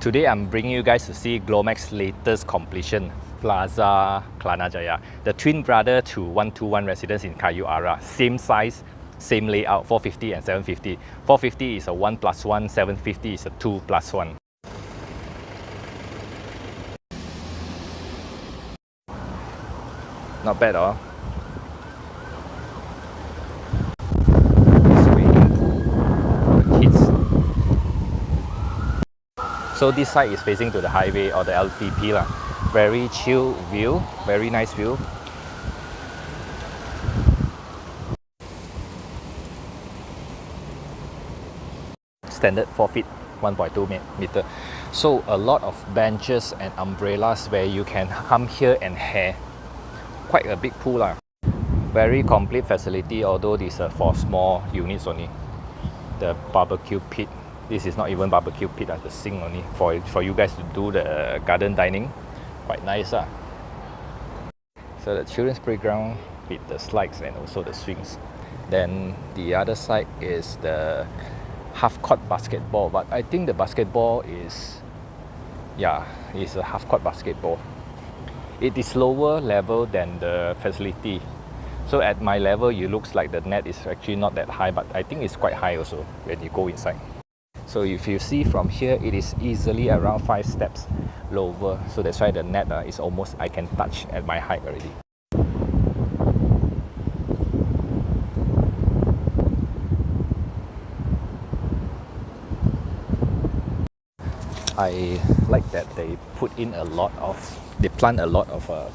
Today I'm bringing you guys to see Glomex's latest completion, Plaza, Kelana, Jaya. The twin brother to 121 residence in Kayu Ara. Same size, same layout, 450 and 750. 450 is a 1+1, 750 is a 2+1. Not bad, oh. Swimming pool for the kids. So this side is facing to the highway or the LTP lah. Very chill view, very nice view. Standard 4 feet, 1.2 meter. So a lot of benches and umbrellas where you can come here and hair. Quite a big pool lah. Very complete facility, although this is for small units only. The barbecue pit. This is not even barbecue pit, the sink only for you guys to do the garden dining. Quite nice. So the children's playground with the slides and also the swings. Then the other side is the half-court basketball, but I think the basketball is a half-court basketball. It is lower level than the facility. So at my level, it looks like the net is actually not that high, but I think it's quite high also when you go inside. So if you see from here, it is easily around 5 steps lower. So that's why the net is almost, I can touch at my height already. I like that they plant a lot of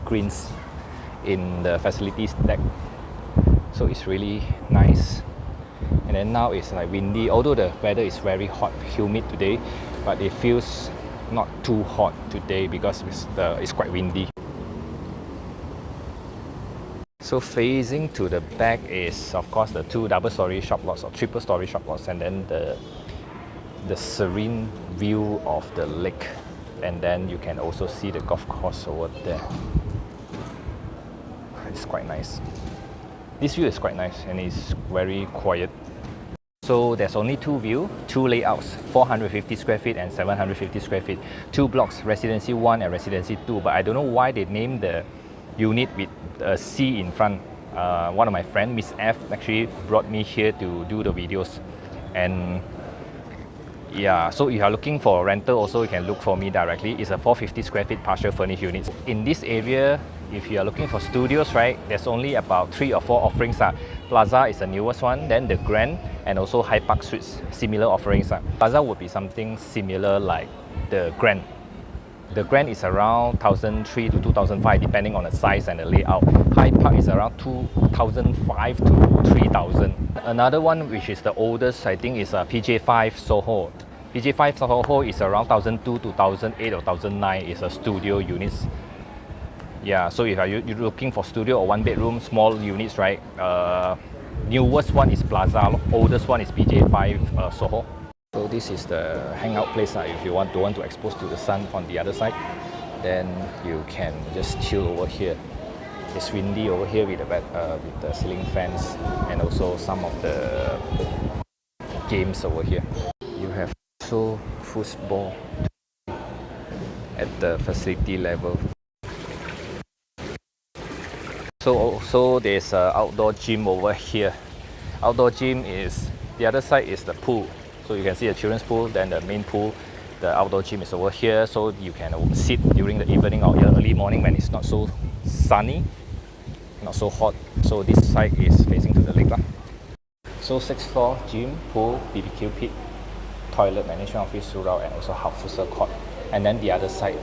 greens in the facilities deck. So it's really nice. And then now it's like windy, although the weather is very hot, humid today, but it feels not too hot today because it's quite windy. So facing to the back is of course the 2 double-story shop lots or triple-story shop lots, and then the serene view of the lake, and then you can also see the golf course over there. It's quite nice. This view is quite nice and it's very quiet. So there's only 2 views, 2 layouts, 450 square feet and 750 square feet. 2 blocks, Residency 1 and Residency 2, but I don't know why they named the unit with a C in front. One of my friends, Miss F, actually brought me here to do the videos. And yeah, so if you are looking for a rental also, you can look for me directly. It's a 450 square feet partial furnished unit. In this area, if you are looking for studios, right, there's only about 3 or 4 offerings. Plaza is the newest one, then the Grand and also High Park Suites, similar offerings. Plaza would be something similar like the Grand. The Grand is around 1,300 to 2,500 depending on the size and the layout. High Park is around 2,500 to 3,000. Another one which is the oldest, I think, is PJ5 Soho. PJ5 Soho is around 1,200 to 1,008 or 1,009 is a studio units. Yeah, so if you're looking for studio or 1 bedroom, small units, right? Newest one is Plaza, oldest one is PJ5 Soho. So this is the hangout place. If you don't want to expose to the sun on the other side, then you can just chill over here. It's windy over here with the ceiling fans and also some of the games over here. You have also football at the facility level. So also there's an outdoor gym over here. Outdoor gym is, the other side is the pool. So you can see the children's pool, then the main pool. The outdoor gym is over here, so you can sit during the evening or early morning when it's not so sunny, not so hot. So this side is facing to the lake. So 6th floor, gym, pool, BBQ pit, toilet, management office, surround, and also half futsal court. And then the other side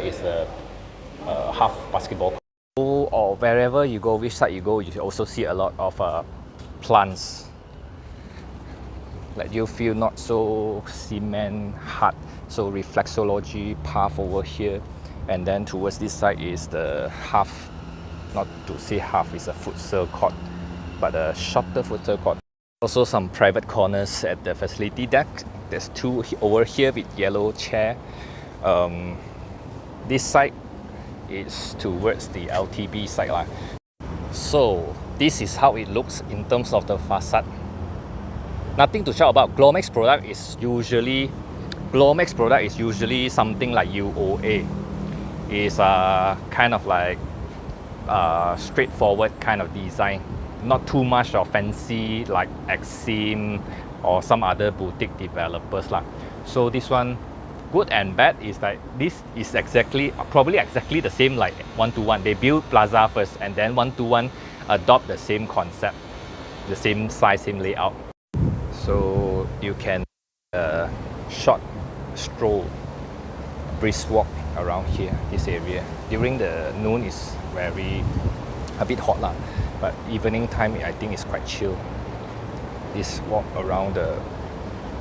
is the half basketball court. Or wherever you go, which side you go, you also see a lot of plants. Let you feel not so cement hard. So reflexology path over here, and then towards this side is the half, not to say half, is a futsal court, but a shorter futsal court. Also some private corners at the facility deck. There's 2 over here with yellow chair. This side is towards the LTB side. So this is how it looks in terms of the facade. Nothing to shout about. Glomex product is usually Glomex product is usually something like UOA. It's kind of like straightforward kind of design, not too much of fancy like Exim or some other boutique developers lah. So this one, good and bad is like this is probably exactly the same like 121. They build Plaza first and then 121 adopt the same concept, the same size, same layout. So you can short stroll, brisk walk around here, this area. During the noon is a bit hot lah, but evening time I think it's quite chill. This walk around the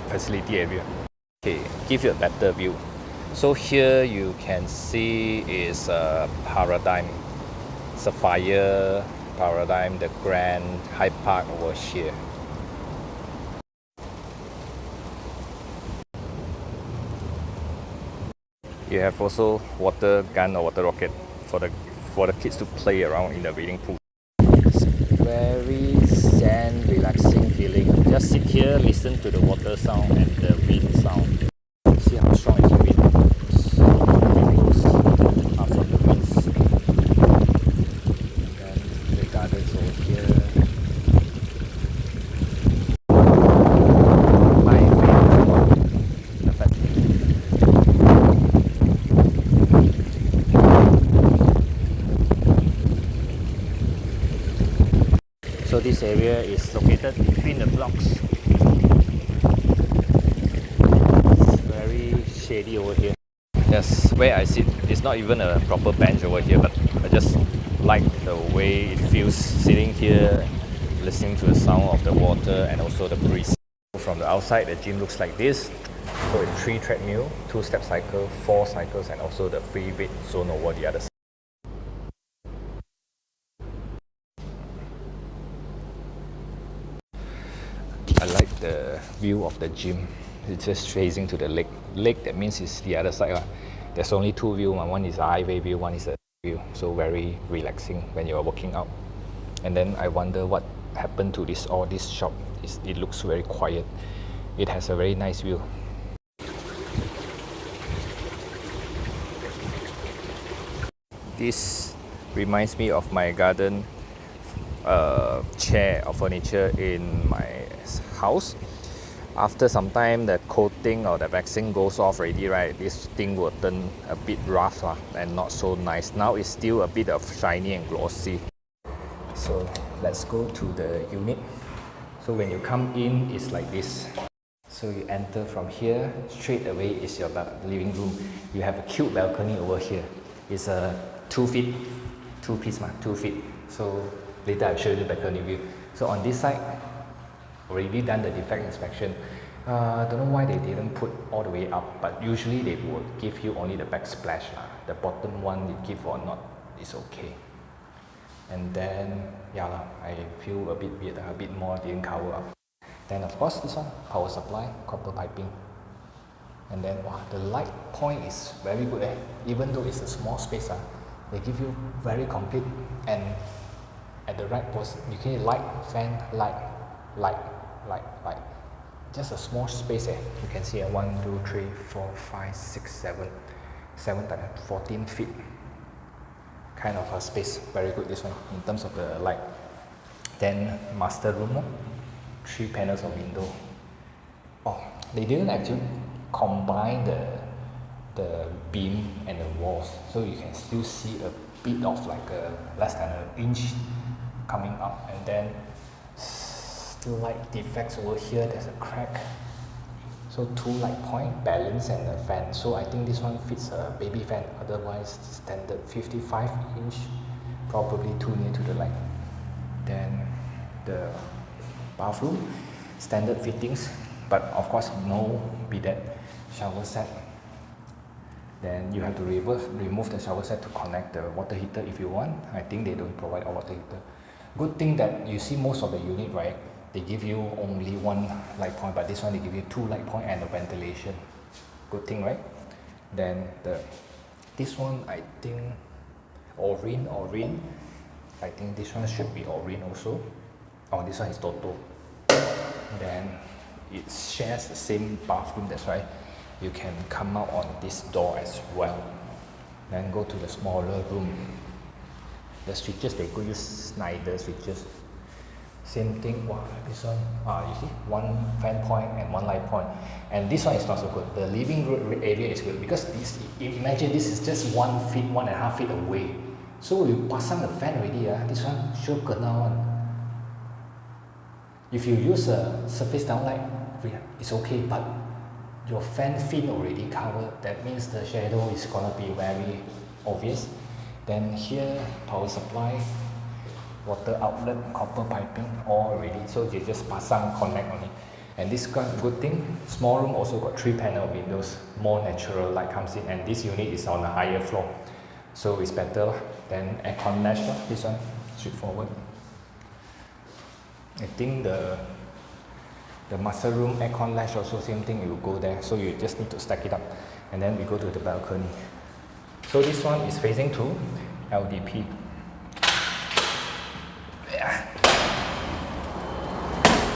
facility area. Okay, give you a better view. So here you can see is Paradigm, Sapphire, Paradigm, the Grand, Hyde Park over here. You have also water gun or water rocket for the kids to play around in the wading pool. It's very zen, relaxing feeling. Just sit here, listen to the water sound and the wind sound. See how strong is the wind. Windows are from the winds. And then the gardens over here. My favorite one. So this area is located between the blocks. It's very shady over here. Just where I sit, it's not even a proper bench over here, but I just like the way it feels sitting here, listening to the sound of the water and also the breeze. From the outside, the gym looks like this. So it's 3 treadmill, 2 step cycle, 4 cycles, and also the free weight zone over the other side. I like the view of the gym. It's just facing to the lake. Lake, that means it's the other side. There's only 2 views. One is a highway view, one is a view. So very relaxing when you are walking out. And then I wonder what happened to this shop. It looks very quiet. It has a very nice view. This reminds me of my garden chair or furniture in my house. After some time, the coating or the waxing goes off already, right? This thing will turn a bit rough and not so nice. Now it's still a bit of shiny and glossy. So let's go to the unit. So when you come in, it's like this. So you enter from here, straight away is your living room. You have a cute balcony over here. It's a 2 feet, 2 feet. So later I'll show you the balcony view. So on this side, already done the defect inspection. Don't know why they didn't put all the way up, but usually they would give you only the backsplash. The bottom one they give or not is okay. And then, yeah, I feel a bit weird, a bit more didn't cover up. Then of course this one, power supply, copper piping. And then wow, the light point is very good. Even though it's a small space, they give you very complete, and at the right position, you can light, fan, light. Just a small space. You can see 1, 2, 3, 4, 5, 6, 7 times 14 feet kind of a space. Very good this one in terms of the light. Then master room, 3 panels of window. Oh, they didn't actually combine the beam and the walls, so you can still see a bit of like less than an inch coming up. And then still light defects over here, there's a crack. So 2 light point, balance and a fan. So I think this one fits a baby fan, otherwise standard 55 inch, probably too near to the light. Then the bathroom, standard fittings, but of course no bidet, shower set. Then you have to remove the shower set to connect the water heater if you want. I think they don't provide a water heater. Good thing that you see most of the unit, right? They give you only 1 light point, but this one they give you 2 light point and a ventilation. Good thing, right? Then this one I think Orin. I think this one should be Orin also. Oh, this one is Toto. Then it shares the same bathroom, that's why you can come out on this door as well. Then go to the smaller room. The switches, they go use Snyder switches. Same thing. Wow, this one, you see, one fan point and one light point. And this one is not so good. The living room area is good because this, imagine this is just 1 feet, 1.5 feet away. So you pasang the fan already, this one sure kena one. If you use a surface downlight, it's okay, but your fan fin already covered. That means the shadow is gonna be very obvious. Then here, power supply, water outlet, copper piping, all already. So you just pasang connect on it. And this kind of good thing, small room also got 3 panel windows, more natural light comes in, and this unit is on a higher floor. So it's better than aircon latch, this one, straightforward. I think the master room aircon latch also same thing, it will go there. So you just need to stack it up. And then we go to the balcony. So this one is facing to LDP. Yeah.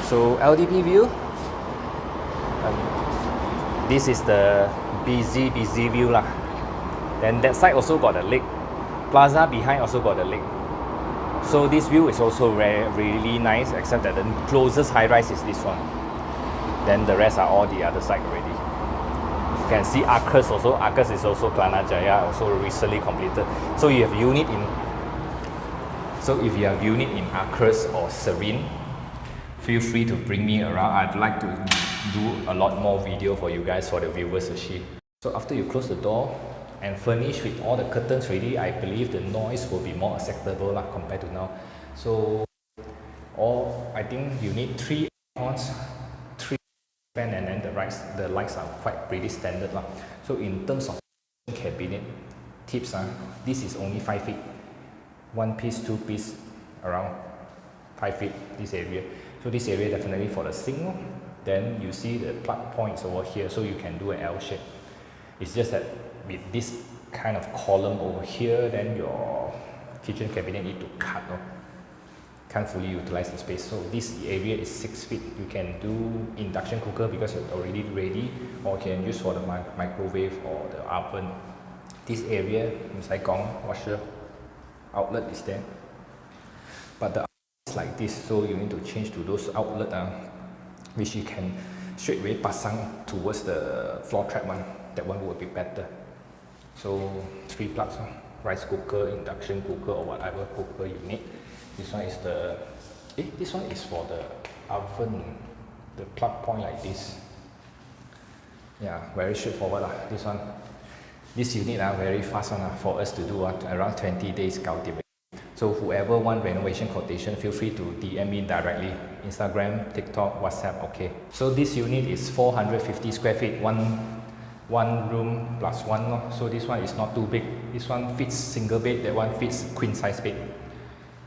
So LDP view. This is the busy view lah. Then that side also got a lake. Plaza behind also got a lake. So this view is also really nice, except that the closest high rise is this one. Then the rest are all the other side already. You can see Arcus also. Arcus is also Kelana Jaya, also recently completed. So you have unit in. So if you have unit in Arcus or Serene, feel free to bring me around. I'd like to do a lot more video for you guys, for the viewers to see. So after you close the door and furnish with all the curtains ready, I believe the noise will be more acceptable compared to now. So I think you need 3 aircons, 3 fan, and then the lights are quite pretty standard. So in terms of cabinet tips, this is only 5 feet. 1 piece, 2 piece, around 5 feet, this area. So this area definitely for the sink. Then you see the plug points over here, so you can do an L shape. It's just that with this kind of column over here, then your kitchen cabinet need to cut. Can't fully utilize the space. So this area is 6 feet. You can do induction cooker because it's already ready, or you can use for the microwave or the oven. This area, washer outlet is there. But the outlet is like this, so you need to change to those outlet, which you can straight away pasang towards the floor trap one. That one would be better. So 3 plugs, rice cooker, induction cooker, or whatever cooker you need. This one is this one is for the oven, the plug point like this. Yeah, very straightforward this one. This unit very fast for us to do around 20 days cultivate. So whoever want renovation quotation, feel free to DM me directly. Instagram, TikTok, WhatsApp, okay. So this unit is 450 square feet, one room plus one. So this one is not too big. This one fits single bed, that one fits queen size bed.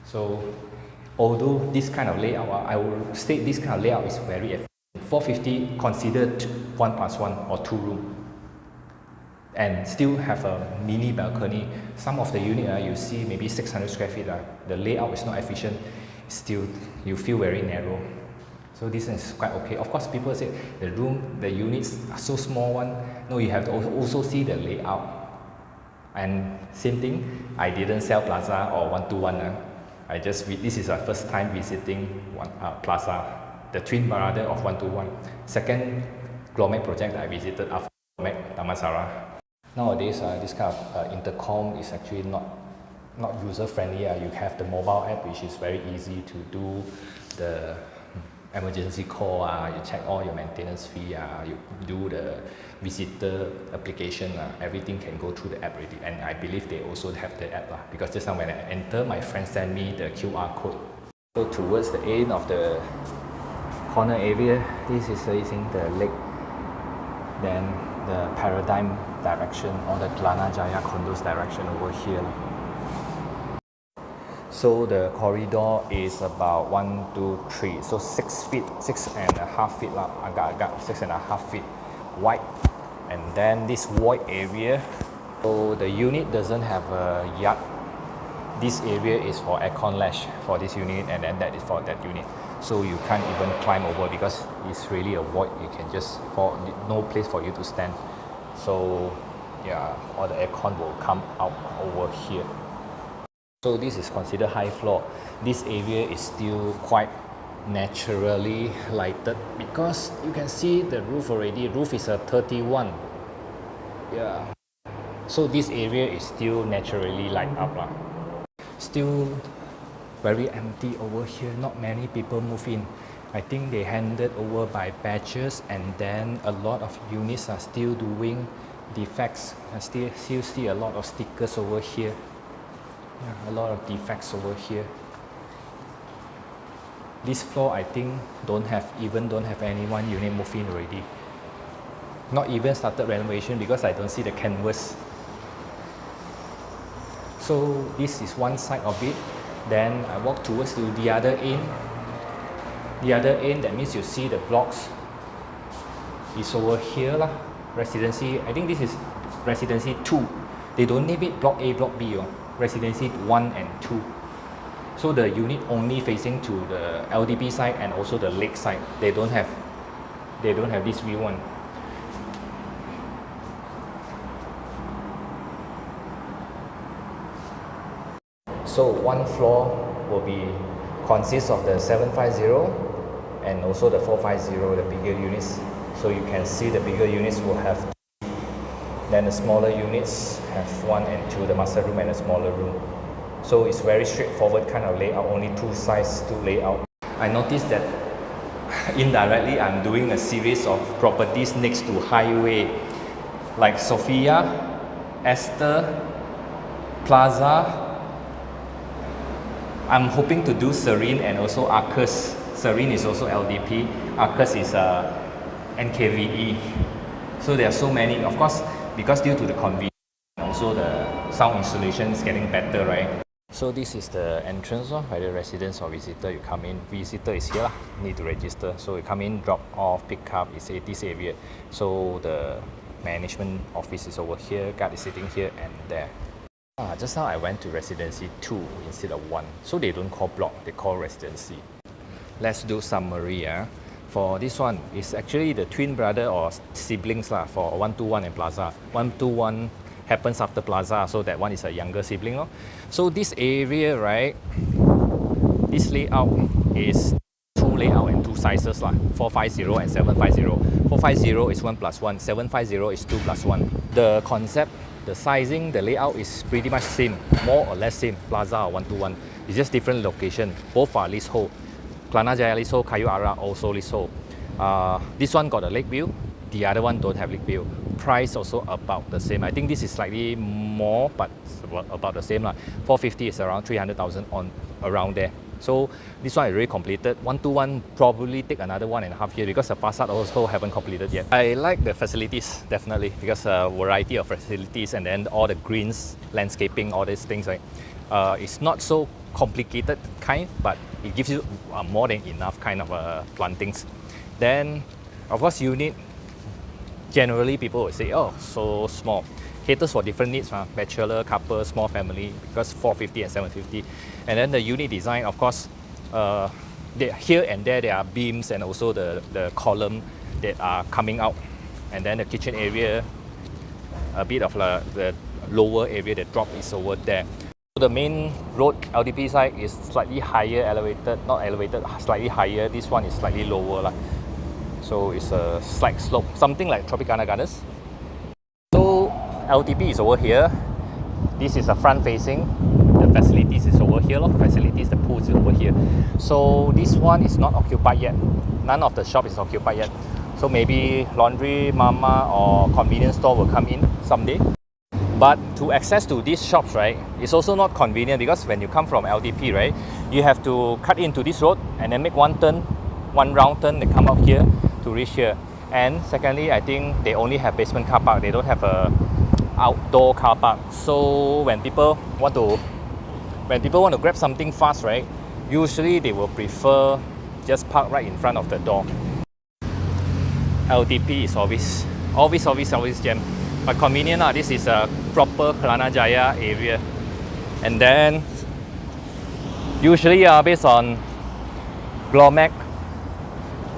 So although this kind of layout, I will state this kind of layout is very efficient. 450 considered 1+1 or 2 room. And still have a mini balcony. Some of the unit you see maybe 600 square feet. The layout is not efficient. Still, you feel very narrow. So this is quite okay. Of course, people say the units are so small one. No, you have to also see the layout. And same thing, I didn't sell Plaza or 121. This is our first time visiting Plaza, the twin brother of 121. Second Glomac project that I visited after Glomac, Damansara. Nowadays, this kind of intercom is actually not user friendly. You have the mobile app, which is very easy to do the emergency call. You check all your maintenance fee. You do the visitor application. Everything can go through the app already. And I believe they also have the app because just now when I enter, my friend sent me the QR code. So towards the end of the corner area, this is facing the lake. Then the paradigm direction or the Kelana Jaya condos direction over here. So the corridor is about 1, 2, 3. So 6 feet, 6.5 feet agak 6.5 feet wide. And then this void area. So the unit doesn't have a yard. This area is for aircon latch for this unit, and then that is for that unit. so you can't even climb over because it's really a void. You can just fall, no place for you to stand. So yeah, all the aircon will come out over here. So this is considered high floor. This area is still quite naturally lighted because you can see the roof already. Roof is a 31. Yeah. So this area is still naturally light up. Still very empty over here. Not many people move in. I think they handed over by batches, and then a lot of units are still doing defects. I still see a lot of stickers over here. Yeah, a lot of defects over here. This floor I think don't have anyone unit move in already. Not even started renovation because I don't see the canvas. So this is one side of it. Then I walk towards to the other end. The other end, that means you see the blocks is over here lah. Residency, I think this is Residency 2. They don't name it Block A, Block B. Residency 1 and 2. So the unit only facing to the LDP side and also the lake side. They don't have this view one. So one floor will be consists of the 750 and also the 450, the bigger units. So you can see the bigger units will have two. Then the smaller units have 1 and 2, the master room and a smaller room. So it's very straightforward kind of layout, only two sides to layout. I noticed that indirectly I'm doing a series of properties next to highway like Sophia, Esther, Plaza. I'm hoping to do Serene and also Arcus. Serene is also LDP, Arcus is NKVE. So there are so many, of course, because due to the convenience, also the sound insulation is getting better, right? So this is the entrance, whether residents or visitor, you come in, visitor is here, need to register. So you come in, drop off, pick up, it's this area. So the management office is over here, guard is sitting here and there. Just now I went to Residency 2 instead of 1. So they don't call block, they call Residency. Let's do summary. For this one, it's actually the twin brother or siblings for 121 and Plaza. 121 happens after Plaza, so that one is a younger sibling. So this area, right, this layout is two layout and two sizes, 450 and 750. 450 is 1 plus 1, 750 is 2 plus 1. The concept, the sizing, the layout is pretty much same, more or less same, Plaza or 121. It's just different location. Both are leasehold. Kelana Jaya leasehold, Kayu Ara also leasehold. This one got a lake view, the other one don't have lake view. Price also about the same. I think this is slightly more, but about the same. 450 is around 300,000 on around there. So this one is already completed. 121 probably take another 1.5 years because the facade also haven't completed yet. I like the facilities definitely because a variety of facilities and then all the greens, landscaping, all these things, right? It's not so complicated kind, but it gives you more than enough kind of plantings. Then of course unit, generally people will say, oh, so small. Caters for different needs, bachelor, couple, small family, because 450 and 750. And then the unit design, of course, here and there are beams and also the column that are coming out. And then the kitchen area, a bit of the lower area, the drop is over there. So the main road LDP side is slightly higher elevated, not elevated, slightly higher. This one is slightly lower. So it's a slight slope, something like Tropicana Gardens. So LTP is over here. This is a front facing. The facilities is over here. Facilities, the pool is over here. So this one is not occupied yet. None of the shop is occupied yet. So maybe laundry, mama or convenience store will come in someday. But to access to these shops, right, it's also not convenient because when you come from LDP, right, you have to cut into this road and then make one turn, one round turn, and come out here to reach here. And secondly, I think they only have basement car park. They don't have a outdoor car park. So when people want to grab something fast, right, usually they will prefer just park right in front of the door. LDP is always jam. But convenient, this is a proper Kelana Jaya area. And then usually based on Glomac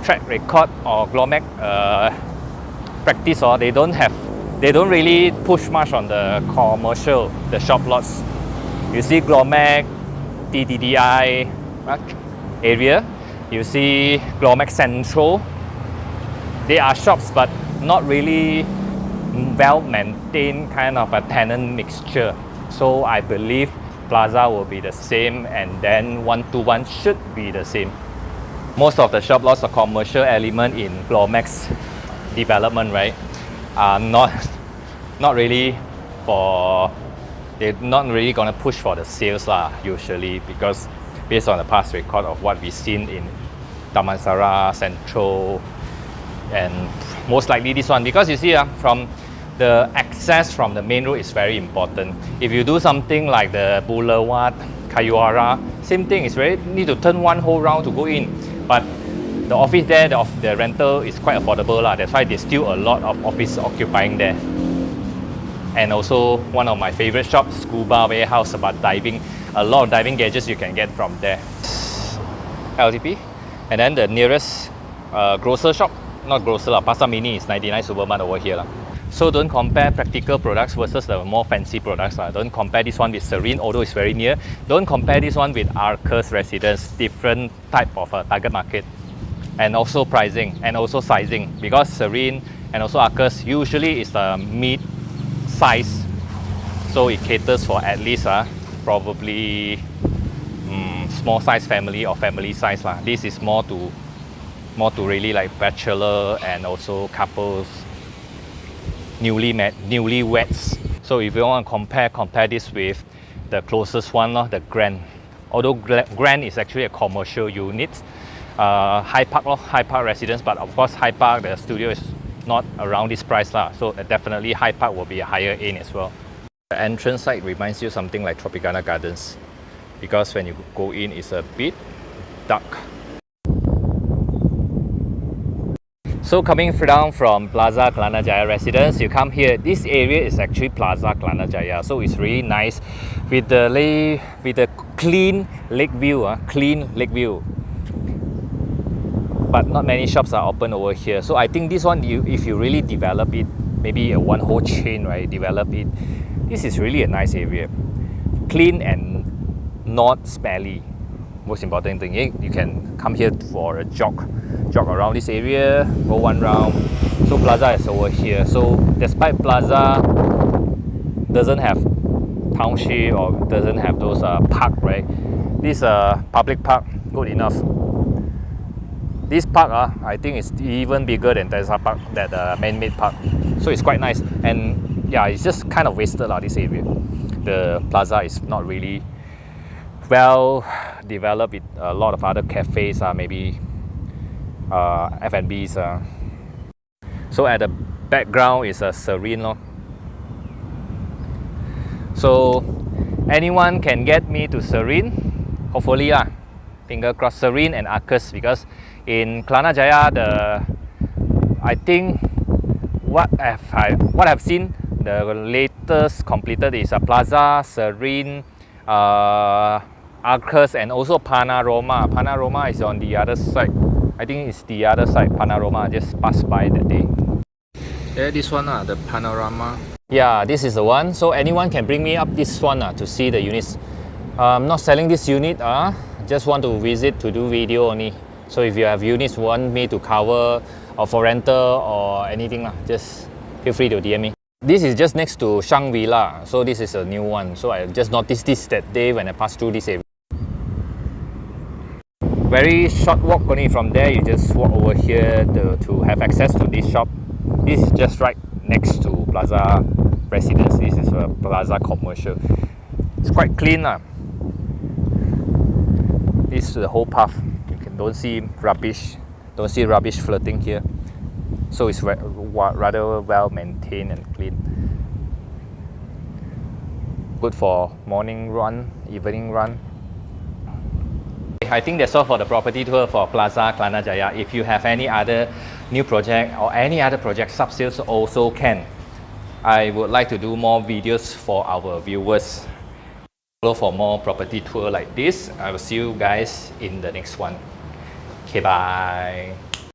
track record or Glomac practice, or they don't really push much on the commercial, the shop lots. You see Glomac TDDI area, you see Glomac Central. They are shops, but not really well maintained kind of a tenant mixture. So I believe Plaza will be the same, and then 121 should be the same. Most of the shop lots or commercial element in Glomac's development, right, are not really for, they're not really gonna push for the sales lah, usually, because based on the past record of what we've seen in Damansara, Central, and most likely this one, because you see from the access from the main road is very important. If you do something like the Boulevard, Kayuara, same thing, it's very, need to turn one whole round to go in. But the office there, the rental is quite affordable lah. That's why there's still a lot of office occupying there. And also one of my favorite shops, Scuba Warehouse, about diving. A lot of diving gadgets you can get from there. LTP. And then the nearest grocer shop, not grocer lah, Pasar Mini is 99 Supermart over here lah. So don't compare practical products versus the more fancy products lah. Don't compare this one with Serene, although it's very near. Don't compare this one with Arcus Residence, different type of target market. And also pricing and also sizing, because Serene and also Arcus usually is a mid size, so it caters for at least probably small size family or family size lah. This is more to really like bachelor and also couples, newlyweds. So if you want to compare this with the closest one, the Grand. Although Grand is actually a commercial unit, High Park residence, but of course High Park, the studio is not around this price lah. So definitely High Park will be a higher end as well. The entrance side reminds you something like Tropicana Gardens, because when you go in, it's a bit dark. So coming down from Plaza Kelana Jaya residence, you come here. This area is actually Plaza Kelana Jaya, so it's really nice with the clean lake view. But not many shops are open over here. So I think this one, if you really develop it, maybe a one whole chain, right? Develop it. This is really a nice area, clean and not smelly. Most important thing, you can come here for a jog around this area, go one round. So Plaza is over here. So despite Plaza doesn't have township or doesn't have those park, right? This public park, good enough. This park, I think it's even bigger than Tesla Park, that man-made park. So it's quite nice. And yeah, it's just kind of wasted this area. The Plaza is not really well developed with a lot of other cafes, maybe F&Bs. So at the background is a Serene. So anyone can get me to Serene, hopefully lah. Finger crossed, Serene and Arcus, because in Kelana Jaya, I think what I've seen, the latest completed is a Plaza, Serene, Arcus, and also Panorama. Panorama is on the other side. I think it's the other side. Panorama, just passed by that day. Yeah, this one, the Panorama. Yeah, this is the one. So anyone can bring me up this one to see the units. I'm not selling this unit. Just want to visit to do video only. So if you have units want me to cover or for rental or anything, just feel free to DM me. This is just next to Shang Villa. So this is a new one. So I just noticed this that day when I passed through this area. Very short walk only from there. You just walk over here to have access to this shop. This is just right next to Plaza Residence. This is a Plaza Commercial. It's quite clean. This is the whole path. Don't see rubbish floating here. So it's rather well maintained and clean. Good for morning run, evening run. I think that's all for the property tour for Plaza Kelana Jaya. If you have any other new project or any other project sub-sales also can. I would like to do more videos for our viewers. For more property tour like this, I will see you guys in the next one. Okay, bye.